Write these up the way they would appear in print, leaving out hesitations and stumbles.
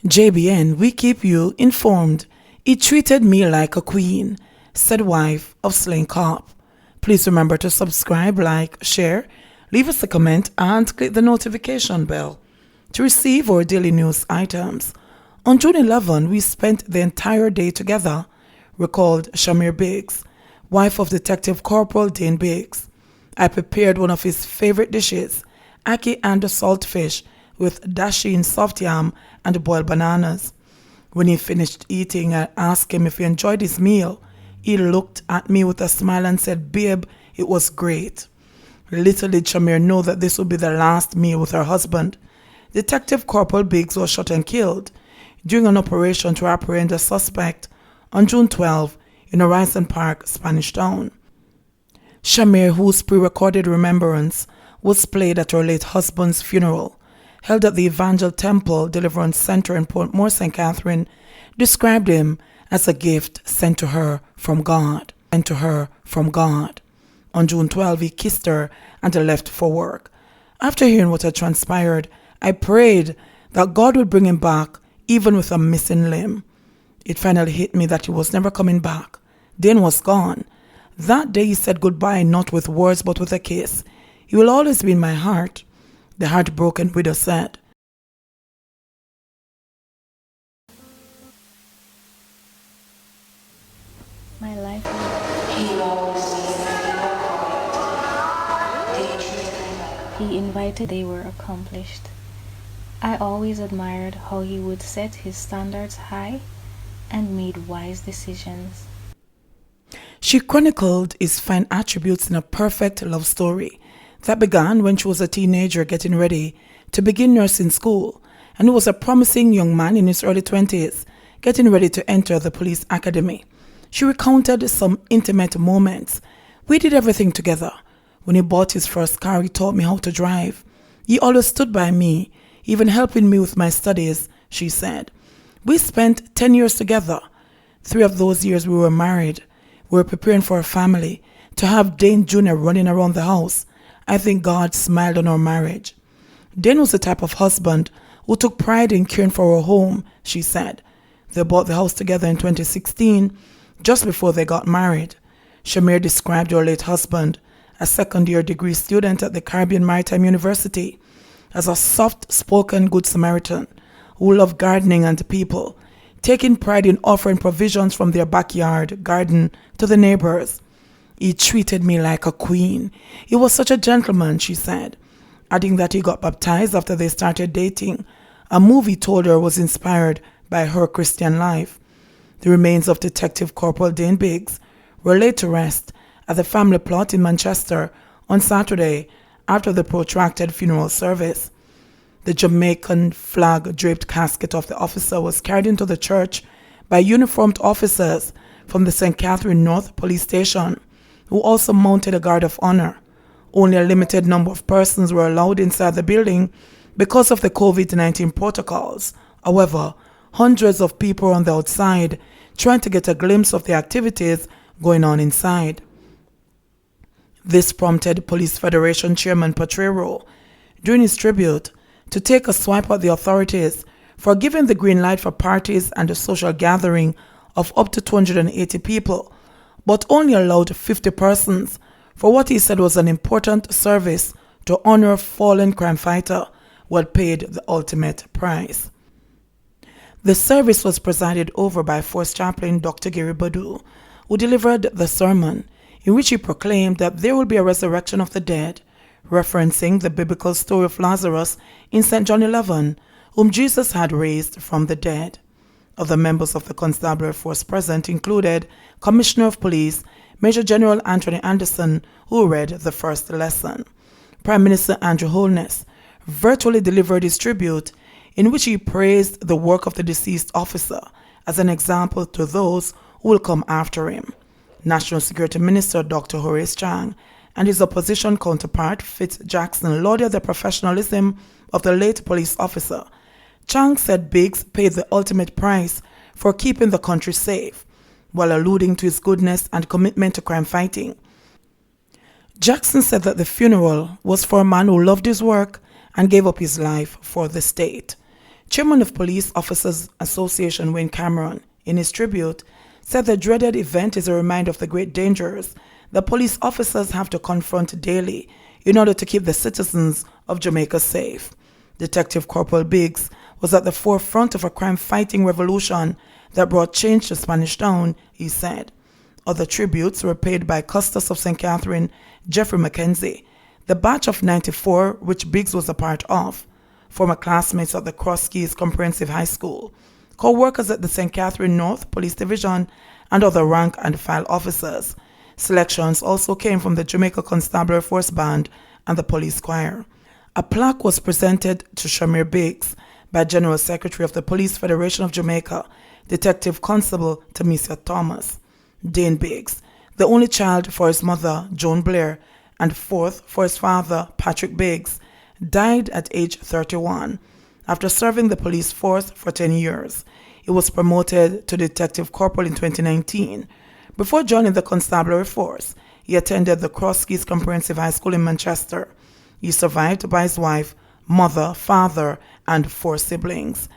JBN, we keep you informed. He treated me like a queen, said wife of slain cop. Please remember to subscribe, like, share, leave us a comment, and click the notification bell to receive our daily news items. On June 11, we spent the entire day together, recalled Shamir Biggs, wife of Detective Corporal Dane Biggs. I prepared one of his favorite dishes, ackee and saltfish, with dasheen soft yam and boiled bananas. When he finished eating, I asked him if he enjoyed his meal. He looked at me with a smile and said, "Babe, it was great." Little did Shamir know that this would be the last meal with her husband. Detective Corporal Biggs was shot and killed during an operation to apprehend a suspect on June 12 in Horizon Park, Spanish Town. Shamir, whose pre-recorded remembrance was played at her late husband's funeral, held at the Evangel Temple Deliverance Center in Portmore, St. Catherine, described him as a gift sent to her from God. On June 12, he kissed her and left for work. After hearing what had transpired, I prayed that God would bring him back, even with a missing limb. It finally hit me that he was never coming back. Dane was gone. That day he said goodbye, not with words but with a kiss. He will always be in my heart, the heartbroken widow said. My life he invited, they were accomplished. I always admired how he would set his standards high and made wise decisions. She chronicled his fine attributes in a perfect love story that began when she was a teenager getting ready to begin nursing school, and he was a promising young man in his early 20s getting ready to enter the police academy. She recounted some intimate moments. We did everything together. When he bought his first car, he taught me how to drive. He always stood by me, even helping me with my studies, she said. We spent 10 years together. 3 of those years we were married. We were preparing for a family. To have Dane Jr. running around the house, I think God smiled on our marriage. Dane was the type of husband who took pride in caring for our home, she said. They bought the house together in 2016, just before they got married. Shamir described her late husband, a second-year degree student at the Caribbean Maritime University, as a soft-spoken Good Samaritan who loved gardening and people, taking pride in offering provisions from their backyard garden to the neighbors. He treated me like a queen. He was such a gentleman, she said, adding that he got baptized after they started dating. A move, he told her, was inspired by her Christian life. The remains of Detective Corporal Dane Biggs were laid to rest at the family plot in Manchester on Saturday after the protracted funeral service. The Jamaican flag-draped casket of the officer was carried into the church by uniformed officers from the St. Catherine North Police Station, who also mounted a guard of honor. Only a limited number of persons were allowed inside the building because of the COVID-19 protocols. However, hundreds of people were on the outside trying to get a glimpse of the activities going on inside. This prompted Police Federation Chairman Patrero, during his tribute, to take a swipe at the authorities for giving the green light for parties and a social gathering of up to 280 people, but only allowed 50 persons for what he said was an important service to honor a fallen crime fighter who had paid the ultimate price. The service was presided over by Force Chaplain Dr. Gary Badu, who delivered the sermon, in which he proclaimed that there will be a resurrection of the dead, referencing the biblical story of Lazarus in St. John 11, whom Jesus had raised from the dead. Other members of the constabulary force present included Commissioner of Police Major General Anthony Anderson, who read the first lesson. Prime Minister Andrew Holness virtually delivered his tribute, in which he praised the work of the deceased officer as an example to those who will come after him. National Security Minister Dr. Horace Chang and his opposition counterpart Fitz Jackson lauded the professionalism of the late police officer. Chang said Biggs paid the ultimate price for keeping the country safe, while alluding to his goodness and commitment to crime fighting. Jackson said that the funeral was for a man who loved his work and gave up his life for the state. Chairman of Police Officers Association Wayne Cameron, in his tribute, said the dreaded event is a reminder of the great dangers that police officers have to confront daily in order to keep the citizens of Jamaica safe. Detective Corporal Biggs was at the forefront of a crime-fighting revolution that brought change to Spanish Town, he said. Other tributes were paid by Custis of St. Catherine, Jeffrey Mackenzie, the batch of 94, which Biggs was a part of, former classmates at the Cross Keys Comprehensive High School, co-workers at the St. Catherine North Police Division, and other rank and file officers. Selections also came from the Jamaica Constabulary Force Band and the Police Choir. A plaque was presented to Shamir Biggs by General Secretary of the Police Federation of Jamaica, Detective Constable Tamisia Thomas. Dane Biggs, the only child for his mother, Joan Blair, and fourth for his father, Patrick Biggs, died at age 31. After serving the police force for 10 years, he was promoted to detective corporal in 2019. Before joining the constabulary force, he attended the Cross Keys Comprehensive High School in Manchester. He is survived by his wife, mother, father, and 4 siblings.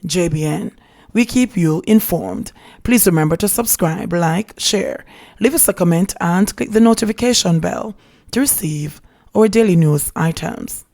JBN. We keep you informed. Please remember to subscribe, like, share, leave us a comment, and click the notification bell to receive our daily news items.